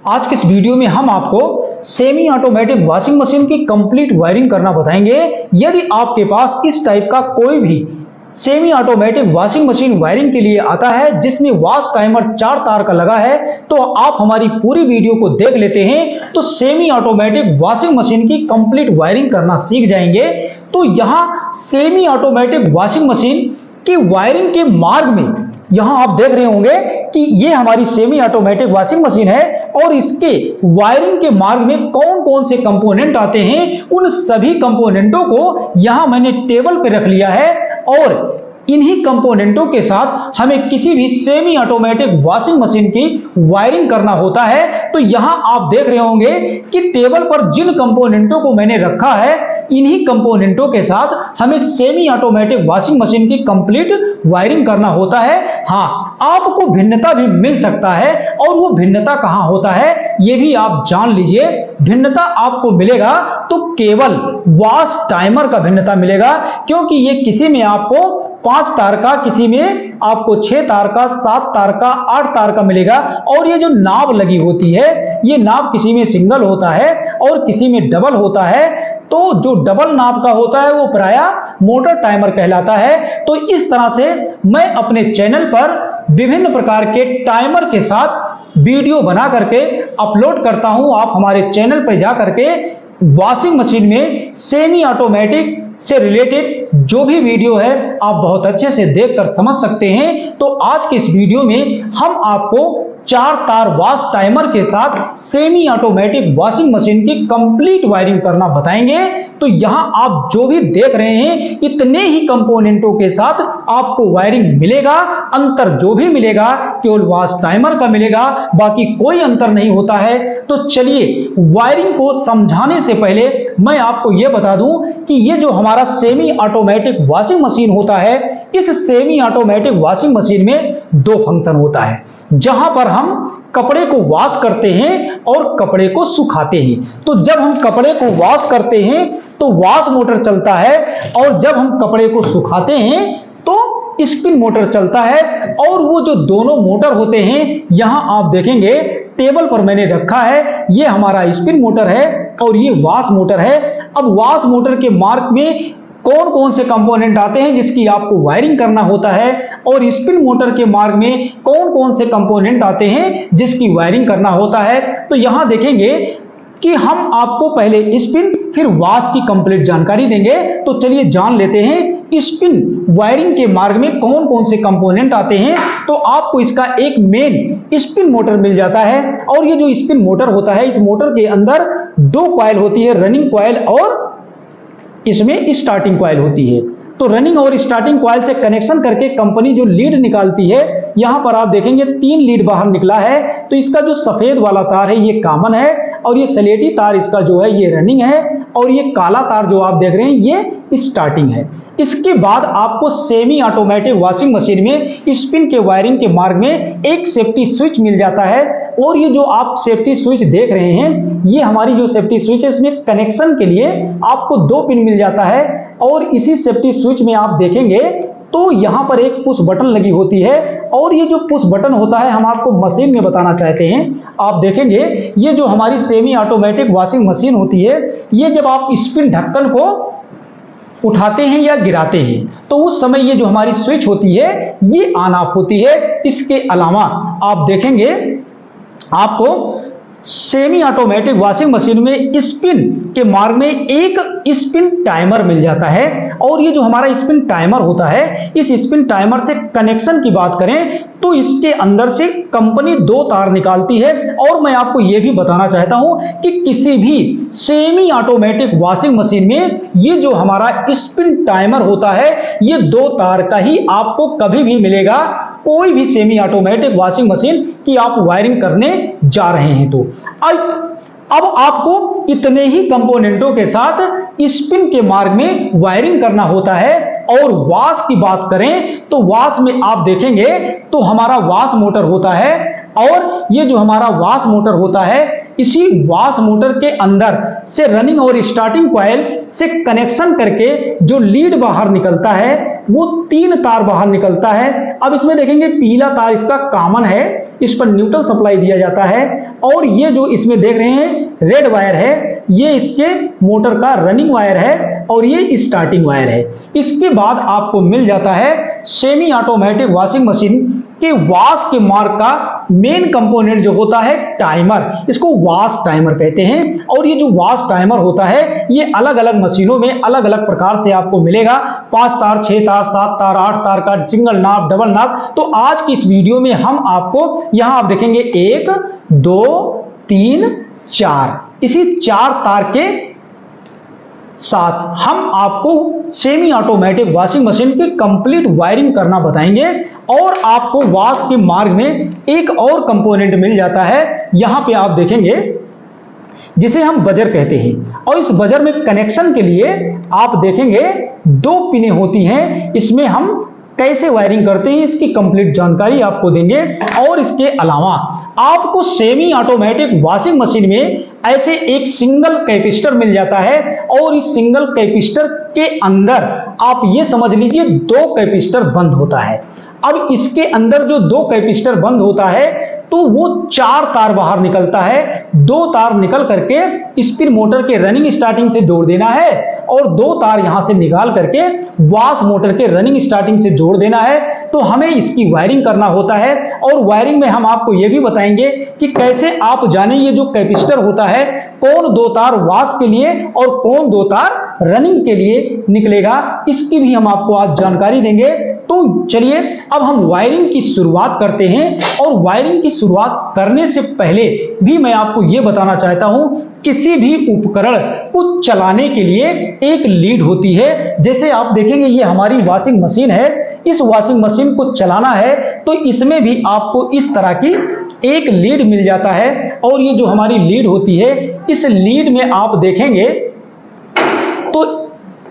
आज के इस वीडियो में हम आपको सेमी ऑटोमेटिक वॉशिंग मशीन की कंप्लीट वायरिंग करना बताएंगे। यदि आपके पास इस टाइप का कोई भी semi automatic washing machine wiring के लिए आता है जिसमें वॉश टाइमर 4 तार का लगा है, तो आप हमारी पूरी वीडियो को देख लेते हैं तो सेमी ऑटोमेटिक वॉशिंग मशीन की कंप्लीट वायरिंग करना सीख जाएंगे। तो यहाँ सेमी ऑटोमेटिक वॉशिंग मशीन की वायरिंग के मार्ग में यहां आप देख रहे होंगे कि ये हमारी सेमी ऑटोमेटिक वॉशिंग मशीन है और इसके वायरिंग के मार्ग में कौन कौन से कंपोनेंट आते हैं, उन सभी कंपोनेंटों को यहां मैंने टेबल पे रख लिया है और इन्हीं कंपोनेंटों के साथ हमें किसी भी सेमी ऑटोमेटिक वॉशिंग मशीन की वायरिंग करना होता है। तो यहां आप देख रहे होंगे कि टेबल पर जिन कंपोनेंटों को मैंने रखा है, इन्हीं कंपोनेंटों के साथ हमें सेमी ऑटोमेटिक वॉशिंग मशीन की कंप्लीट वायरिंग करना होता है। हाँ, आपको भिन्नता भी मिल सकता है और वो भिन्नता कहां होता है ये भी आप जान लीजिए। भिन्नता आपको मिलेगा तो केवल वॉश टाइमर का भिन्नता मिलेगा, क्योंकि ये किसी में आपको 5 तार का, किसी में आपको 6 तार का, 7 तार का, 8 तार का मिलेगा। और ये जो नाब लगी होती है, ये नाब किसी में सिंगल होता है और किसी में डबल होता है। तो जो डबल नाब का होता है वो प्रायः मोटर टाइमर कहलाता है। तो इस तरह से मैं अपने चैनल पर विभिन्न प्रकार के टाइमर के साथ वीडियो बना करके अपलोड करता हूं। आप हमारे चैनल पर जा करके वॉशिंग मशीन में सेमी ऑटोमेटिक से रिलेटेड जो भी वीडियो है आप बहुत अच्छे से देखकर समझ सकते हैं। तो आज के इस वीडियो में हम आपको 4 तार वॉश टाइमर के साथ सेमी ऑटोमेटिक वॉशिंग मशीन की कंप्लीट वायरिंग करना बताएंगे। तो यहां आप जो भी देख रहे हैं इतने ही कंपोनेंटों के साथ आपको वायरिंग मिलेगा। अंतर जो भी मिलेगा केवल वॉश टाइमर का मिलेगा, बाकी कोई अंतर नहीं होता है। तो चलिए, वायरिंग को समझाने से पहले मैं आपको यह बता दूं कि ये जो हमारा सेमी ऑटोमेटिक वॉशिंग मशीन होता है, इस सेमी ऑटोमेटिक वॉशिंग मशीन में 2 फंक्शन होता है, जहां पर हम कपड़े को वॉश करते हैं और कपड़े को सुखाते हैं। तो जब हम कपड़े को वॉश करते हैं तो वॉश मोटर चलता है और जब हम कपड़े को सुखाते हैं तो स्पिन मोटर चलता है। और वो जो दोनों मोटर होते हैं यहां आप देखेंगे टेबल पर मैंने रखा है, ये हमारा स्पिन मोटर है और ये वॉश मोटर है। अब वॉश मोटर के मार्ग में कौन कौन से कंपोनेंट आते हैं जिसकी आपको वायरिंग करना होता है, और स्पिन मोटर के मार्ग में कौन कौन से कंपोनेंट आते हैं जिसकी वायरिंग करना होता है। तो यहां देखेंगे कि हम आपको पहले स्पिन फिर वॉश की कंप्लीट जानकारी देंगे। तो चलिए जान लेते हैं स्पिन वायरिंग के मार्ग में कौन कौन से कंपोनेंट आते हैं। तो आपको इसका एक मेन स्पिन मोटर मिल जाता है और ये जो स्पिन मोटर होता है, इस मोटर के अंदर 2 कॉइल होती है, रनिंग कॉइल और इसमें स्टार्टिंग कॉइल होती है। तो रनिंग और स्टार्टिंग कॉइल से कनेक्शन करके कंपनी जो लीड निकालती है, यहां पर आप देखेंगे 3 लीड बाहर निकला है। तो इसका जो सफेद वाला तार है ये कॉमन है और ये स्लेटी तार इसका जो है ये रनिंग है और ये काला तार जो आप देख रहे हैं ये स्टार्टिंग है। इसके बाद आपको सेमी ऑटोमेटिक वॉशिंग मशीन में स्पिन के वायरिंग के मार्ग में एक सेफ्टी स्विच मिल जाता है। और ये जो आप सेफ्टी स्विच देख रहे हैं, ये हमारी जो सेफ्टी स्विच है, इसमें कनेक्शन के लिए आपको 2 पिन मिल जाता है। और इसी सेफ्टी स्विच में आप देखेंगे तो यहां पर एक पुश बटन लगी होती है और ये जो पुश बटन होता है हम आपको मशीन में बताना चाहते हैं। आप देखेंगे ये जो हमारी सेमी ऑटोमेटिक वॉशिंग मशीन होती है, ये जब आप स्पिन ढक्कन को उठाते हैं या गिराते हैं तो उस समय ये जो हमारी स्विच होती है ये ऑन ऑफ होती है। इसके अलावा आप देखेंगे आपको सेमी ऑटोमेटिक वॉशिंग मशीन में स्पिन के मार्ग में एक स्पिन टाइमर मिल जाता है। और ये जो हमारा स्पिन टाइमर होता है, इस स्पिन टाइमर से कनेक्शन की बात करें तो इसके अंदर से कंपनी 2 तार निकालती है। और मैं आपको यह भी बताना चाहता हूं कि किसी भी सेमी ऑटोमेटिक वॉशिंग मशीन में ये जो हमारा स्पिन टाइमर होता है ये 2 तार का ही आपको कभी भी मिलेगा, कोई भी सेमी ऑटोमेटिक वॉशिंग मशीन की आप वायरिंग करने जा रहे हैं। तो अब आपको इतने ही कंपोनेंटों के साथ स्पिन के मार्ग में वायरिंग करना होता है। और वॉश की बात करें तो वॉश में आप देखेंगे तो हमारा वॉश मोटर होता है और ये जो हमारा वॉश मोटर होता है, इसी वॉश मोटर के अंदर से रनिंग और स्टार्टिंग कॉइल से कनेक्शन करके जो लीड बाहर निकलता है वो 3 तार बाहर निकलता है। अब इसमें देखेंगे पीला तार इसका कॉमन है इस पर न्यूट्रल सप्लाई दिया जाता है। और ये जो इसमें देख रहे हैं रेड वायर है, ये इसके मोटर का रनिंग वायर है और ये स्टार्टिंग वायर है। इसके बाद आपको मिल जाता है सेमी ऑटोमेटिक वॉशिंग मशीन के वॉश के मार्ग का मेन कंपोनेंट जो होता है टाइमर, इसको वॉश टाइमर कहते हैं। और ये जो वॉश टाइमर होता है ये अलग अलग मशीनों में अलग अलग प्रकार से आपको मिलेगा, 5 तार, 6 तार, 7 तार, 8 तार का, सिंगल नाब, डबल नाब। तो आज की इस वीडियो में हम आपको यहां आप देखेंगे 1 2 3 4, इसी 4 तार के साथ हम आपको सेमी ऑटोमेटिक वॉशिंग मशीन की कंप्लीट वायरिंग करना बताएंगे। और आपको वॉश के मार्ग में एक और कंपोनेंट मिल जाता है, यहां पे आप देखेंगे जिसे हम बजर कहते हैं। और इस बजर में कनेक्शन के लिए आप देखेंगे 2 पिनें होती हैं। इसमें हम कैसे वायरिंग करते हैं इसकी कंप्लीट जानकारी आपको देंगे। और इसके अलावा आपको सेमी ऑटोमेटिक वॉशिंग मशीन में ऐसे एक सिंगल कैपेसिटर मिल जाता है और इस सिंगल कैपेसिटर के अंदर आप ये समझ लीजिए 2 कैपेसिटर बंद होता है। अब इसके अंदर जो 2 कैपेसिटर बंद होता है तो वो 4 तार बाहर निकलता है। 2 तार निकल करके स्पिन मोटर के रनिंग स्टार्टिंग से जोड़ देना है और 2 तार यहां से निकाल करके वॉश मोटर के रनिंग स्टार्टिंग से जोड़ देना है। तो हमें इसकी वायरिंग करना होता है। और वायरिंग में हम आपको यह भी बताएंगे कि कैसे आप जाने ये जो कैपेसिटर होता है कौन 2 तार वॉश के लिए और कौन 2 तार रनिंग के लिए निकलेगा, इसकी भी हम आपको आज जानकारी देंगे। तो चलिए अब हम वायरिंग की शुरुआत करते हैं। और वायरिंग की शुरुआत करने से पहले भी मैं आपको यह बताना चाहता हूं, किसी भी उपकरण को चलाने के लिए एक लीड होती है। जैसे आप देखेंगे ये हमारी वॉशिंग मशीन है, इस वॉशिंग मशीन को चलाना है तो इसमें भी आपको इस तरह की एक लीड मिल जाता है। और ये जो हमारी लीड होती है इस लीड में आप देखेंगे तो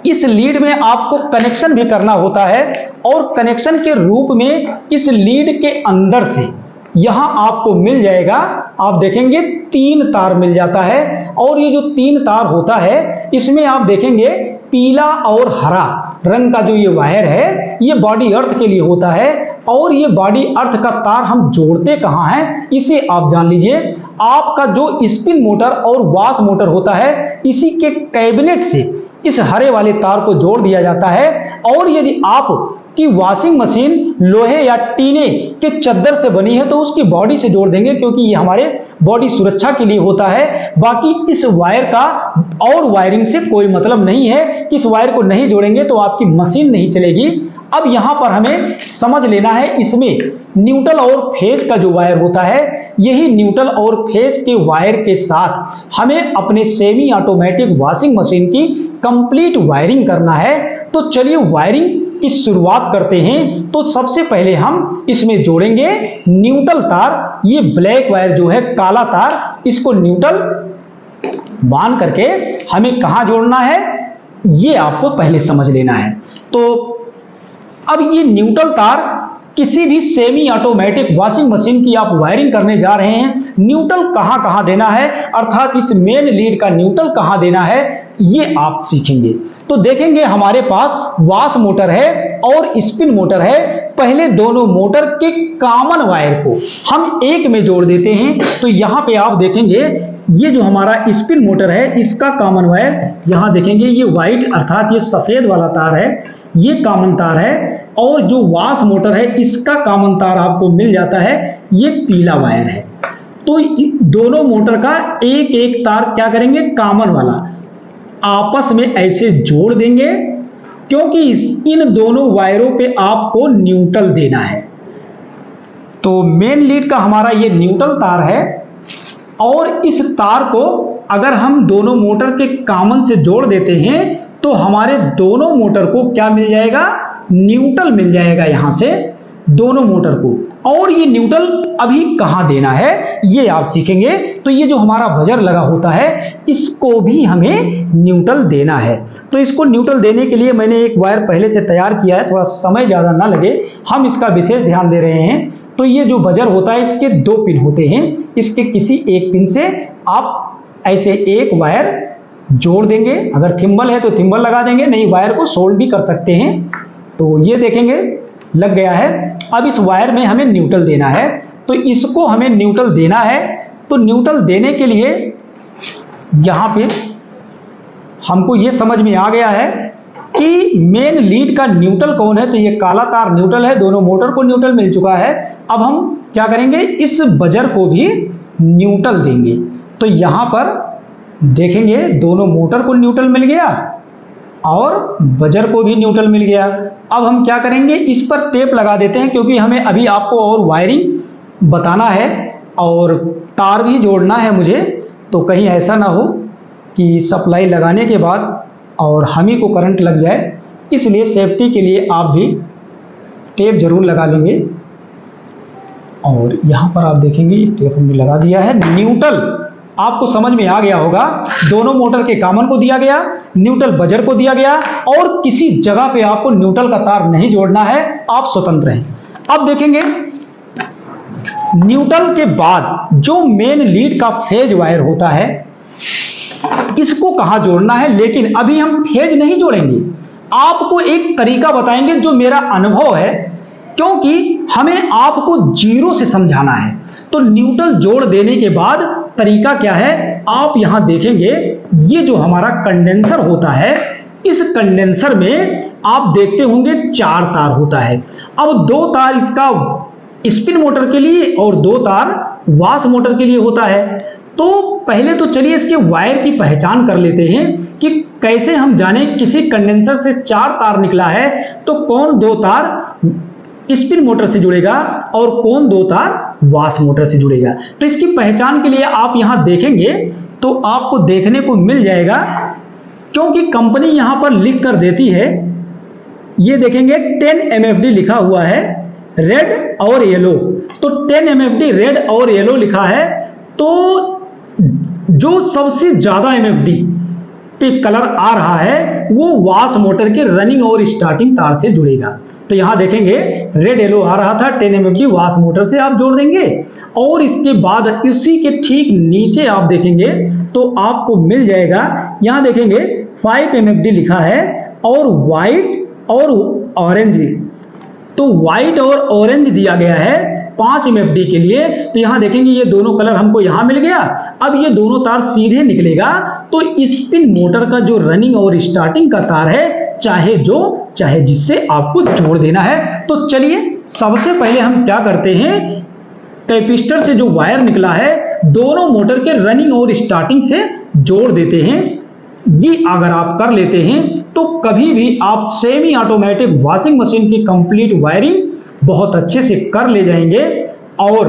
इस लीड में आपको कनेक्शन भी करना होता है। और कनेक्शन के रूप में इस लीड के अंदर से यहां आपको मिल जाएगा, आप देखेंगे 3 तार मिल जाता है। और ये जो 3 तार होता है इसमें आप देखेंगे पीला और हरा रंग का जो ये वायर है ये बॉडी अर्थ के लिए होता है। और ये बॉडी अर्थ का तार हम जोड़ते कहां हैं इसे आप जान लीजिए। आपका जो स्पिन मोटर और वॉश मोटर होता है इसी के कैबिनेट से इस हरे वाले तार को जोड़ दिया जाता है। और यदि आप की वॉशिंग मशीन लोहे या टीने के चद्दर से बनी है तो उसकी बॉडी से जोड़ देंगे, क्योंकि ये हमारे बॉडी सुरक्षा के लिए होता है। बाकी इस वायर का और वायरिंग से कोई मतलब नहीं है कि इस वायर को नहीं जोड़ेंगे तो आपकी मशीन नहीं चलेगी। अब यहां पर हमें समझ लेना है, इसमें न्यूट्रल और फेज का जो वायर होता है यही न्यूट्रल और फेज के वायर के साथ हमें अपने सेमी ऑटोमेटिक वॉशिंग मशीन की कंप्लीट वायरिंग करना है। तो चलिए वायरिंग की शुरुआत करते हैं। तो सबसे पहले हम इसमें जोड़ेंगे न्यूट्रल तार। ये ब्लैक वायर जो है काला तार, इसको न्यूट्रल बांध करके हमें कहां जोड़ना है ये आपको पहले समझ लेना है। तो अब ये न्यूट्रल तार किसी भी सेमी ऑटोमेटिक वॉशिंग मशीन की आप वायरिंग करने जा रहे हैं, न्यूट्रल कहां कहां देना है अर्थात इस मेन लीड का न्यूट्रल कहां देना है ये आप सीखेंगे। तो देखेंगे हमारे पास वॉश मोटर है और स्पिन मोटर है। पहले दोनों मोटर के कॉमन वायर को हम एक में जोड़ देते हैं। तो यहां पे आप देखेंगे ये जो हमारा स्पिन मोटर है इसका कॉमन वायर यहां देखेंगे ये व्हाइट अर्थात ये सफेद वाला तार है, ये कॉमन तार है। और जो वॉश मोटर है इसका कॉमन तार आपको मिल जाता है, ये पीला वायर है। तो दोनों मोटर का एक एक तार क्या करेंगे कॉमन वाला आपस में ऐसे जोड़ देंगे, क्योंकि इन दोनों वायरों पे आपको न्यूट्रल देना है। तो मेन लीड का हमारा ये न्यूट्रल तार है और इस तार को अगर हम दोनों मोटर के कॉमन से जोड़ देते हैं तो हमारे दोनों मोटर को क्या मिल जाएगा न्यूट्रल मिल जाएगा यहां से दोनों मोटर को। और ये न्यूट्रल अभी कहां देना है ये आप सीखेंगे। तो ये जो हमारा बजर लगा होता है इसको भी हमें न्यूट्रल देना है। तो इसको न्यूट्रल देने के लिए मैंने एक वायर पहले से तैयार किया है, थोड़ा समय ज्यादा ना लगे हम इसका विशेष ध्यान दे रहे हैं। तो ये जो बजर होता है इसके 2 पिन होते हैं, इसके किसी एक पिन से आप ऐसे एक वायर जोड़ देंगे। अगर थिम्बल है तो थिम्बल लगा देंगे, नहीं वायर को सोल्ड भी कर सकते हैं। तो ये देखेंगे लग गया है। अब इस वायर में हमें न्यूट्रल देना है तो इसको हमें न्यूट्रल देना है। तो न्यूट्रल देने के लिए यहां पे हमको ये समझ में आ गया है कि मेन लीड का न्यूट्रल कौन है। तो ये काला तार न्यूट्रल है, दोनों मोटर को न्यूट्रल मिल चुका है। अब हम क्या करेंगे, इस बजर को भी न्यूट्रल देंगे। तो यहां पर देखेंगे दोनों मोटर को न्यूट्रल मिल गया और बजर को भी न्यूट्रल मिल गया। अब हम क्या करेंगे, इस पर टेप लगा देते हैं, क्योंकि हमें अभी आपको और वायरिंग बताना है और तार भी जोड़ना है मुझे। तो कहीं ऐसा ना हो कि सप्लाई लगाने के बाद और हम ही को करंट लग जाए, इसलिए सेफ्टी के लिए आप भी टेप जरूर लगा लेंगे। और यहाँ पर आप देखेंगे टेप हमने लगा दिया है। न्यूट्रल आपको समझ में आ गया होगा, दोनों मोटर के कॉमन को दिया गया, न्यूट्रल बजर को दिया गया और किसी जगह पे आपको न्यूट्रल का तार नहीं जोड़ना है, आप स्वतंत्र हैं। अब देखेंगे न्यूट्रल के बाद जो मेन लीड का फेज वायर होता है, इसको कहां जोड़ना है। लेकिन अभी हम फेज नहीं जोड़ेंगे, आपको एक तरीका बताएंगे जो मेरा अनुभव है, क्योंकि हमें आपको जीरो से समझाना है। तो न्यूट्रल जोड़ देने के बाद तरीका क्या है, आप यहां देखेंगे ये जो हमारा कंडेंसर होता है, इस कंडेंसर में आप देखते होंगे 4 तार होता है। अब 2 तार इसका स्पिन मोटर के लिए और 2 तार वाश मोटर के लिए होता है। तो पहले तो चलिए इसके वायर की पहचान कर लेते हैं कि कैसे हम जाने किसी कंडेंसर से 4 तार निकला है तो कौन 2 तार स्पिन मोटर से जुड़ेगा और कौन 2 तार वाश मोटर से जुड़ेगा। तो इसकी पहचान के लिए आप यहां देखेंगे तो आपको देखने को मिल जाएगा, क्योंकि कंपनी यहां पर लिख कर देती है, ये देखेंगे 10 MFD लिखा हुआ है, रेड और येलो। तो 10 MFD रेड और येलो लिखा है, तो जो सबसे ज्यादा MFD पे कलर आ रहा है वो वाश मोटर के रनिंग और स्टार्टिंग तार से जुड़ेगा। तो यहां देखेंगे रेड येलो आ रहा था, 10 MFD वाश मोटर से आप जोड़ देंगे। और इसके बाद इसी के ठीक नीचे आप देखेंगे तो आपको मिल जाएगा, यहां देखेंगे 5 MFD लिखा है और व्हाइट और ऑरेंज। तो व्हाइट और ऑरेंज दिया गया है 5 MFD के लिए। तो यहां देखेंगे ये दोनों कलर हमको यहां मिल गया। अब ये दोनों तार सीधे निकलेगा, तो स्पिन मोटर का जो रनिंग और स्टार्टिंग का तार है, चाहे जिससे आपको जोड़ देना है। तो चलिए सबसे पहले हम क्या करते हैं, कैपेसिटर से जो वायर निकला है दोनों मोटर के रनिंग और स्टार्टिंग से जोड़ देते हैं। ये अगर आप कर लेते हैं तो कभी भी आप सेमी ऑटोमेटिक वॉशिंग मशीन की कंप्लीट वायरिंग बहुत अच्छे से कर ले जाएंगे और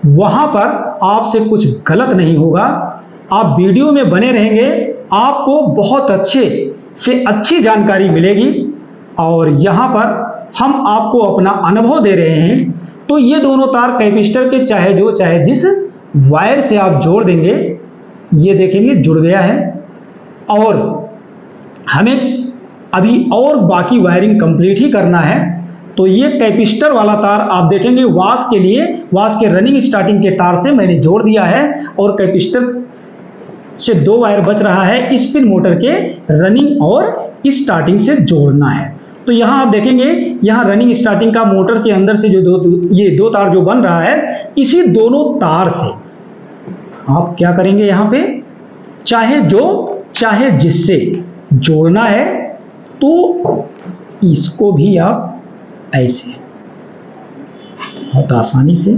वहां पर आपसे कुछ गलत नहीं होगा। आप वीडियो में बने रहेंगे, आपको बहुत अच्छे से अच्छी जानकारी मिलेगी। और यहां पर हम आपको अपना अनुभव दे रहे हैं। तो ये दोनों तार कैपेसिटर के चाहे जिस वायर से आप जोड़ देंगे, ये देखेंगे जुड़ गया है। और हमें अभी और बाकी वायरिंग कंप्लीट ही करना है। तो ये कैपेसिटर वाला तार आप देखेंगे वाश के लिए, वाश के रनिंग स्टार्टिंग के तार से मैंने जोड़ दिया है और कैपेसिटर से 2 वायर बच रहा है स्पिन मोटर के रनिंग और स्टार्टिंग से जोड़ना है। तो यहां आप देखेंगे यहां रनिंग स्टार्टिंग का मोटर के अंदर से जो ये 2 तार जो बन रहा है, इसी दोनों तार से आप क्या करेंगे, यहां पे चाहे जिससे जोड़ना है तो इसको भी आप ऐसे बहुत आसानी से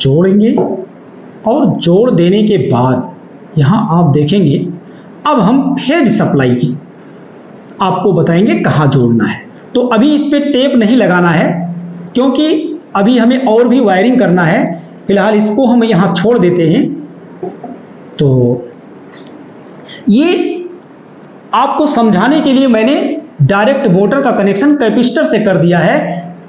जोड़ेंगे। और जोड़ देने के बाद यहां आप देखेंगे अब हम फेज सप्लाई की आपको बताएंगे कहां जोड़ना है। तो अभी इस पे टेप नहीं लगाना है, क्योंकि अभी हमें और भी वायरिंग करना है। फिलहाल इसको हम यहां छोड़ देते हैं। तो ये आपको समझाने के लिए मैंने डायरेक्ट मोटर का कनेक्शन कैपेसिटर से कर दिया है,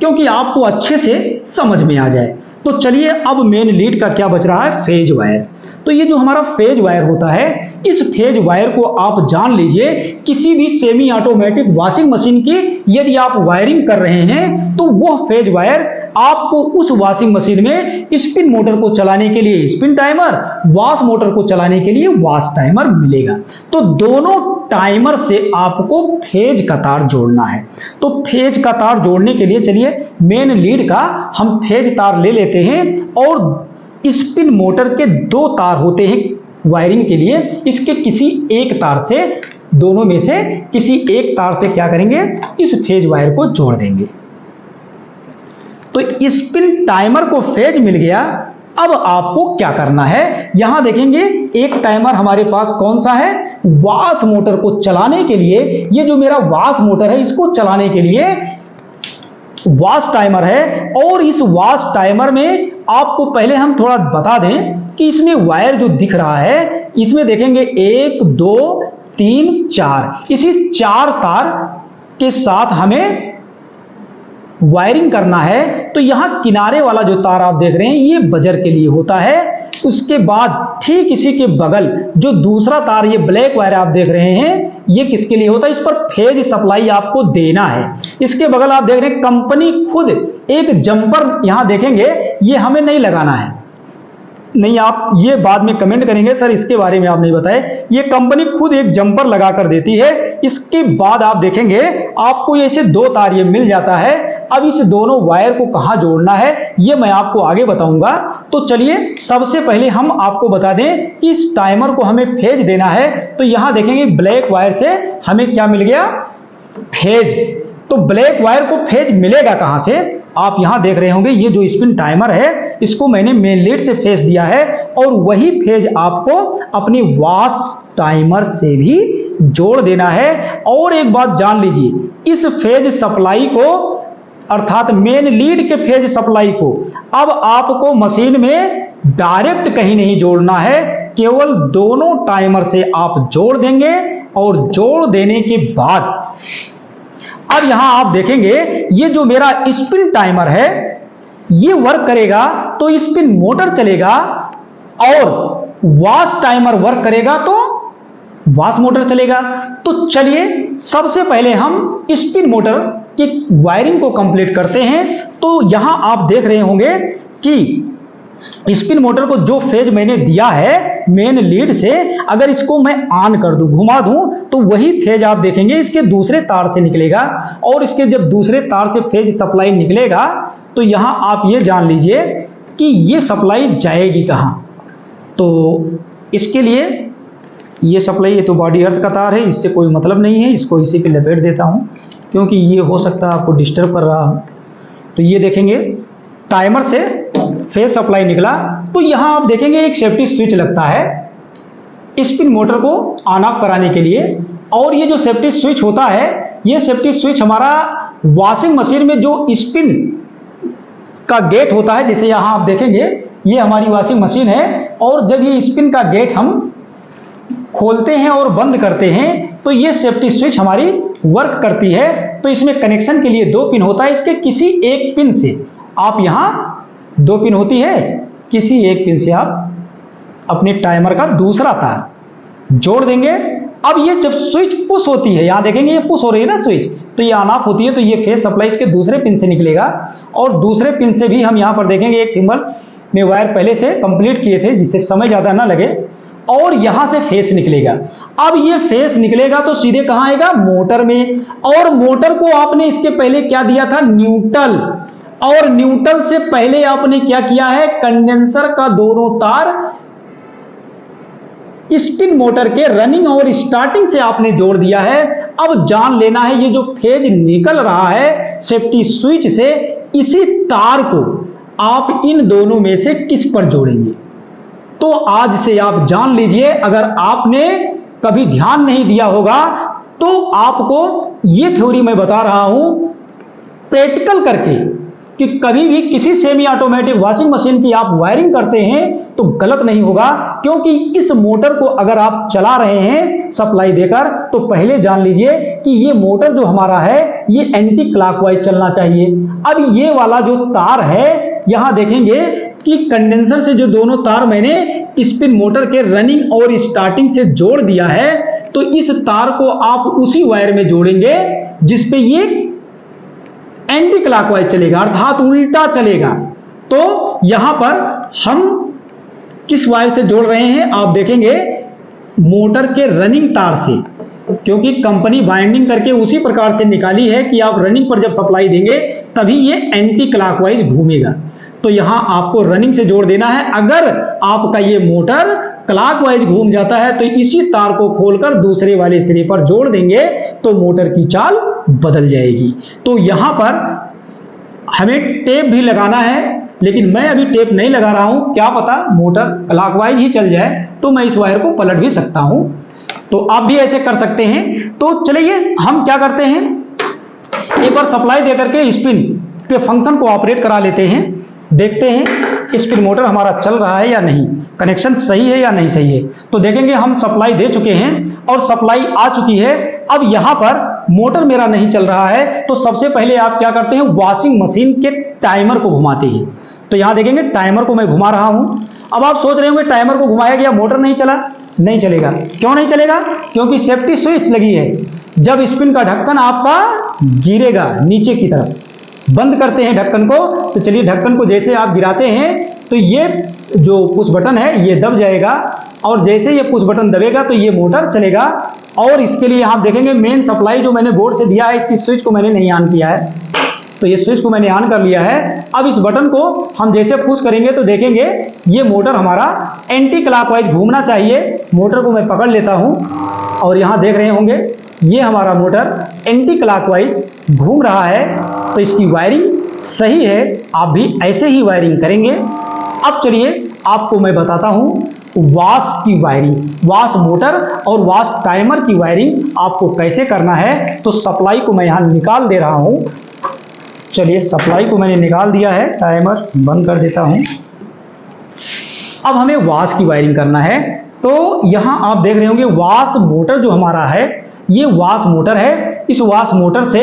क्योंकि आपको अच्छे से समझ में आ जाए। तो चलिए अब मेन लीड का क्या बच रहा है, फेज वायर। तो ये जो हमारा फेज वायर होता है, इस फेज वायर को आप जान लीजिए किसी भी सेमी ऑटोमेटिक वॉशिंग मशीन की यदि आप वायरिंग कर रहे हैं तो वो फेज वायर आपको उस वॉशिंग मशीन में स्पिन मोटर को चलाने के लिए स्पिन टाइमर, वॉश मोटर को चलाने के लिए वॉश टाइमर मिलेगा। तो दोनों टाइमर से आपको फेज का तार जोड़ना है। तो फेज का तार जोड़ने के लिए चलिए मेन लीड का हम फेज तार ले लेते हैं और स्पिन मोटर के दो तार होते हैं वायरिंग के लिए, इसके किसी एक तार से, दोनों में से किसी एक तार से क्या करेंगे, इस फेज वायर को जोड़ देंगे। तो स्पिन टाइमर को फेज मिल गया। अब आपको क्या करना है, यहां देखेंगे एक टाइमर हमारे पास कौन सा है, वॉश मोटर को चलाने के लिए, ये जो मेरा वॉश मोटर है इसको चलाने के लिए वॉश टाइमर है। और इस वॉश टाइमर में आपको पहले हम थोड़ा बता दें कि इसमें वायर जो दिख रहा है, इसमें देखेंगे 1 2 3 4, इसी 4 तार के साथ हमें वायरिंग करना है। तो यहां किनारे वाला जो तार आप देख रहे हैं ये बजर के लिए होता है। उसके बाद ठीक इसी के बगल जो दूसरा तार, ये ब्लैक वायर आप देख रहे हैं, ये किसके लिए होता है, इस पर फेज सप्लाई आपको देना है। इसके बगल आप देख रहे हैं कंपनी खुद एक जंपर, यहां देखेंगे ये हमें नहीं लगाना है, नहीं आप ये बाद में कमेंट करेंगे सर इसके बारे में आप नहीं बताए, ये कंपनी खुद एक जंपर लगा कर देती है। इसके बाद आप देखेंगे आपको ऐसे 2 तार ये मिल जाता है। अब इस दोनों वायर को कहां जोड़ना है ये मैं आपको आगे बताऊंगा। तो चलिए सबसे पहले हम आपको बता दें कि इस टाइमर को हमें फेज देना है। तो यहां देखेंगे ब्लैक वायर से हमें क्या मिल गया, फेज। तो ब्लैक वायर को फेज मिलेगा कहां से, आप यहां देख रहे होंगे ये जो स्पिन टाइमर है इसको मैंने मेन लीड से फेज दिया है और वही फेज आपको अपनी वॉश टाइमर से भी जोड़ देना है। और एक बात जान लीजिए, इस फेज सप्लाई को अर्थात मेन लीड के फेज सप्लाई को अब आपको मशीन में डायरेक्ट कहीं नहीं जोड़ना है, केवल दोनों टाइमर से आप जोड़ देंगे। और जोड़ देने के बाद अब यहां आप देखेंगे ये जो मेरा स्पिन टाइमर है ये वर्क करेगा तो स्पिन मोटर चलेगा, और वॉश टाइमर वर्क करेगा तो वॉश मोटर चलेगा। तो चलिए सबसे पहले हम स्पिन मोटर की वायरिंग को कंप्लीट करते हैं। तो यहां आप देख रहे होंगे कि स्पिन मोटर को जो फेज मैंने दिया है मेन लीड से, अगर इसको मैं ऑन कर दूं, घुमा दूं, तो वही फेज आप देखेंगे इसके दूसरे तार से निकलेगा। और इसके जब दूसरे तार से फेज सप्लाई निकलेगा तो यहां आप ये जान लीजिए कि ये सप्लाई जाएगी कहां। तो इसके लिए ये सप्लाई, ये तो बॉडी अर्थ का तार है, इससे कोई मतलब नहीं है, इसको इसी पे लपेट देता हूं क्योंकि ये हो सकता है आपको डिस्टर्ब कर रहा हो। तो ये देखेंगे टाइमर से फेज सप्लाई निकला, तो यहां आप देखेंगे एक सेफ्टी स्विच लगता है स्पिन मोटर को ऑन ऑफ कराने के लिए। और ये जो सेफ्टी स्विच होता है, ये सेफ्टी स्विच हमारा वॉशिंग मशीन में जो स्पिन का गेट होता है, जैसे यहां आप देखेंगे ये हमारी वॉशिंग मशीन है, और जब ये स्पिन का गेट हम खोलते हैं और बंद करते हैं तो ये सेफ्टी स्विच हमारी वर्क करती है। तो इसमें कनेक्शन के लिए 2 पिन होता है, इसके किसी एक पिन से आप यहां 2 पिन होती है, किसी एक पिन से आप अपने टाइमर का दूसरा तार जोड़ देंगे। अब ये जब स्विच पुश होती है, यहां देखेंगे ये पुश हो रही है ना स्विच, तो ये ऑन ऑफ होती है, तो ये फेज सप्लाई इसके दूसरे पिन से निकलेगा। और दूसरे पिन से भी हम यहां पर देखेंगे एक थिम्बल में वायर पहले से कंप्लीट किए थे जिससे समय ज्यादा ना लगे, और यहां से फेस निकलेगा। अब ये फेस निकलेगा तो सीधे कहां आएगा, मोटर में। और मोटर को आपने इसके पहले क्या दिया था, न्यूट्रल, और न्यूट्रल से पहले आपने क्या किया है, कंडेंसर का दोनों तार स्पिन मोटर के रनिंग और स्टार्टिंग से आपने जोड़ दिया है। अब जान लेना है ये जो फेज निकल रहा है सेफ्टी स्विच से, इसी तार को आप इन दोनों में से किस पर जोड़ेंगे। तो आज से आप जान लीजिए, अगर आपने कभी ध्यान नहीं दिया होगा तो आपको ये थ्योरी मैं बता रहा हूं प्रैक्टिकल करके, कि कभी भी किसी सेमी ऑटोमेटिक वॉशिंग मशीन की आप वायरिंग करते हैं तो गलत नहीं होगा। क्योंकि इस मोटर को अगर आप चला रहे हैं सप्लाई देकर, तो पहले जान लीजिए कि ये मोटर जो हमारा है ये एंटी क्लॉकवाइज चलना चाहिए। अब ये वाला जो तार है, यहां देखेंगे कि कंडेंसर से जो दोनों तार मैंने स्पिन मोटर के रनिंग और स्टार्टिंग से जोड़ दिया है, तो इस तार को आप उसी वायर में जोड़ेंगे जिस पे ये एंटी क्लॉकवाइज चलेगा, अर्थात उल्टा चलेगा। तो यहां पर हम किस वायर से जोड़ रहे हैं आप देखेंगे, मोटर के रनिंग तार से, क्योंकि कंपनी बाइंडिंग करके उसी प्रकार से निकाली है कि आप रनिंग पर जब सप्लाई देंगे तभी ये एंटी क्लॉकवाइज घूमेगा। तो यहां आपको रनिंग से जोड़ देना है। अगर आपका ये मोटर क्लॉकवाइज घूम जाता है तो इसी तार को खोलकर दूसरे वाले सिरे पर जोड़ देंगे तो मोटर की चाल बदल जाएगी। तो यहां पर हमें टेप भी लगाना है, लेकिन मैं अभी टेप नहीं लगा रहा हूं, क्या पता मोटर क्लॉकवाइज ही चल जाए तो मैं इस वायर को पलट भी सकता हूं। तो आप भी ऐसे कर सकते हैं। तो चलिए हम क्या करते हैं, एक बार सप्लाई देकर के स्पिन के फंक्शन को ऑपरेट करा लेते हैं, देखते हैं स्पिन मोटर हमारा चल रहा है या नहीं, कनेक्शन सही है या नहीं सही है। तो देखेंगे हम सप्लाई दे चुके हैं और सप्लाई आ चुकी है। अब यहां पर मोटर मेरा नहीं चल रहा है, तो सबसे पहले आप क्या करते हैं, वॉशिंग मशीन के टाइमर को घुमाते हैं। तो यहां देखेंगे टाइमर को मैं घुमा रहा हूं। अब आप सोच रहे होंगे टाइमर को घुमाया गया मोटर नहीं चला, नहीं चलेगा। क्यों नहीं चलेगा, क्योंकि सेफ्टी स्विच लगी है। जब स्पिन का ढक्कन आपका गिरेगा नीचे की तरफ, बंद करते हैं ढक्कन को, तो चलिए ढक्कन को जैसे आप गिराते हैं तो ये जो पुश बटन है ये दब जाएगा, और जैसे ये पुश बटन दबेगा तो ये मोटर चलेगा। और इसके लिए आप देखेंगे मेन सप्लाई जो मैंने बोर्ड से दिया है, इसकी स्विच को मैंने नहीं ऑन किया है, तो ये स्विच को मैंने ऑन कर लिया है। अब इस बटन को हम जैसे पुश करेंगे तो देखेंगे ये मोटर हमारा एंटी क्लॉकवाइज घूमना चाहिए। मोटर को मैं पकड़ लेता हूं और यहां देख रहे होंगे ये हमारा मोटर एंटी क्लॉकवाइज घूम रहा है, तो इसकी वायरिंग सही है। आप भी ऐसे ही वायरिंग करेंगे। अब चलिए आपको मैं बताता हूं वाश की वायरिंग, वाश मोटर और वाश टाइमर की वायरिंग आपको कैसे करना है। तो सप्लाई को मैं यहां निकाल दे रहा हूं। चलिए सप्लाई को मैंने निकाल दिया है, टाइमर बंद कर देता हूं। अब हमें वाश की वायरिंग करना है। तो यहां आप देख रहे होंगे वाश मोटर जो हमारा है ये वाश मोटर है। इस वाश मोटर से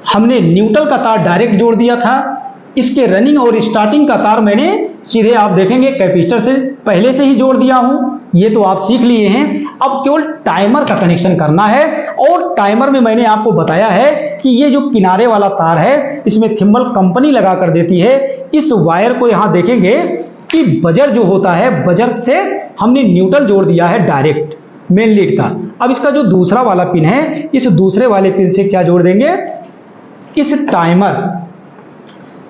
हमने न्यूट्रल का तार डायरेक्ट जोड़ दिया था। इसके रनिंग और स्टार्टिंग का तार मैंने सीधे आप देखेंगे कैपेसिटर से पहले से ही जोड़ दिया हूं, ये तो आप सीख लिए हैं। अब केवल टाइमर का कनेक्शन करना है, और टाइमर में मैंने आपको बताया है कि ये जो किनारे वाला तार है इसमें थिम्बल कंपनी लगा कर देती है। इस वायर को यहां देखेंगे कि बजर जो होता है, बजर से हमने न्यूट्रल जोड़ दिया है डायरेक्ट मेन लीड का। अब इसका जो दूसरा वाला पिन है, इस दूसरे वाले पिन से क्या जोड़ देंगे, इस टाइमर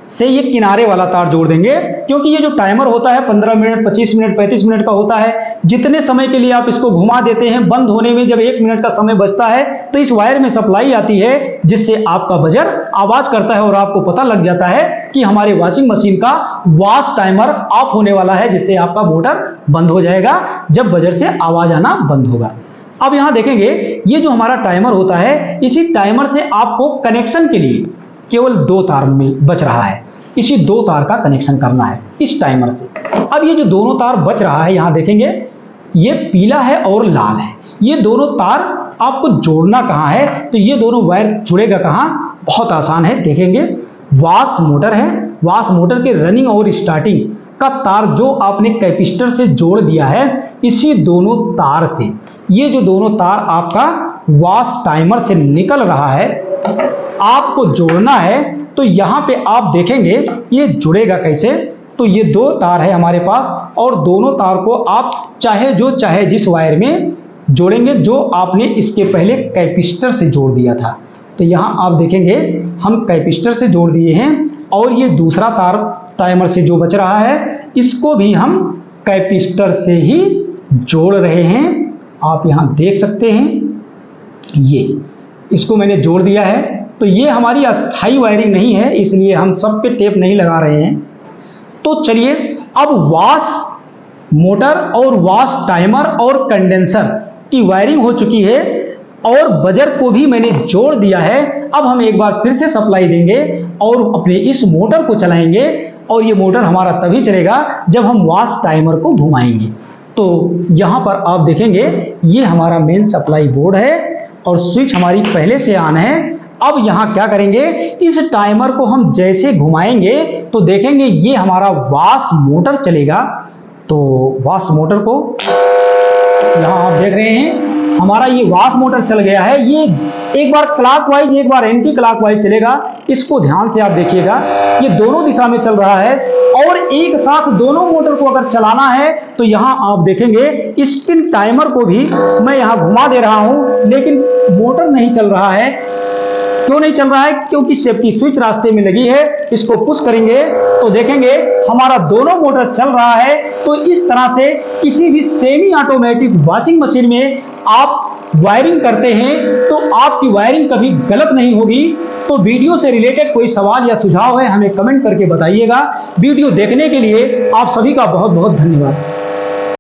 से ये किनारे वाला तार जोड़ देंगे। क्योंकि ये जो टाइमर होता है 15 मिनट 25 मिनट 35 मिनट का होता है, जितने समय के लिए आप इसको घुमा देते हैं, बंद होने में जब 1 मिनट का समय बचता है तो इस वायर में सप्लाई आती है, जिससे आपका बजर आवाज करता है और आपको पता लग जाता है कि हमारे वॉशिंग मशीन का वॉश टाइमर ऑफ होने वाला है, जिससे आपका मोटर बंद हो जाएगा जब बजर से आवाज आना बंद होगा। अब यहां देखेंगे ये जो हमारा टाइमर होता है, इसी टाइमर से आपको कनेक्शन के लिए केवल 2 तार बच रहा है। इसी 2 तार का कनेक्शन करना है इस टाइमर से। अब ये जो दोनों तार बच रहा है, यहां देखेंगे ये पीला है और लाल है। ये दोनों तार आपको जोड़ना कहां है, तो ये दोनों वायर जुड़ेगा कहां, बहुत आसान है। देखेंगे वाश मोटर है, वाश मोटर के रनिंग और स्टार्टिंग का तार जो आपने कैपेसिटर से जोड़ दिया है, इसी दोनों तार से ये जो दोनों तार आपका वाश टाइमर से निकल रहा है आपको जोड़ना है। तो यहां पे आप देखेंगे ये जुड़ेगा कैसे, तो ये 2 तार है हमारे पास, और दोनों तार को आप चाहे जिस वायर में जोड़ेंगे जो आपने इसके पहले कैपेसिटर से जोड़ दिया था। तो यहां आप देखेंगे हम कैपेसिटर से जोड़ दिए हैं, और ये दूसरा तार टाइमर से जो बच रहा है इसको भी हम कैपेसिटर से ही जोड़ रहे हैं। आप यहां देख सकते हैं ये इसको मैंने जोड़ दिया है। तो ये हमारी अस्थाई वायरिंग नहीं है, इसलिए हम सब पे टेप नहीं लगा रहे हैं। तो चलिए अब वॉश मोटर और वॉश टाइमर और कंडेंसर की वायरिंग हो चुकी है, और बजर को भी मैंने जोड़ दिया है। अब हम एक बार फिर से सप्लाई देंगे और अपने इस मोटर को चलाएंगे, और ये मोटर हमारा तभी चलेगा जब हम वॉश टाइमर को घुमाएंगे। तो यहां पर आप देखेंगे ये हमारा मेन सप्लाई बोर्ड है और स्विच हमारी पहले से ऑन है। अब यहां क्या करेंगे, इस टाइमर को हम जैसे घुमाएंगे तो देखेंगे ये हमारा वॉश मोटर चलेगा। तो वॉश मोटर को यहां आप देख रहे हैं हमारा ये वॉश मोटर चल गया है। ये एक बार क्लॉकवाइज एक बार एंटी क्लॉकवाइज चलेगा। इसको ध्यान से आप देखिएगा, ये दोनों दिशा में चल रहा है और एक साथ दोनों मोटर को अगर चलाना है तो यहां आप देखेंगे स्पिन टाइमर को भी मैं यहां घुमा दे रहा हूं, लेकिन मोटर नहीं चल रहा है। क्यों नहीं चल रहा है? क्योंकि सेफ्टी स्विच रास्ते में लगी है। इसको पुश करेंगे तो देखेंगे हमारा दोनों मोटर चल रहा है। तो इस तरह से किसी भी सेमी ऑटोमेटिक वॉशिंग मशीन में आप वायरिंग करते हैं तो आपकी वायरिंग कभी गलत नहीं होगी। तो वीडियो से रिलेटेड कोई सवाल या सुझाव है हमें कमेंट करके बताइएगा। वीडियो देखने के लिए आप सभी का बहुत बहुत धन्यवाद।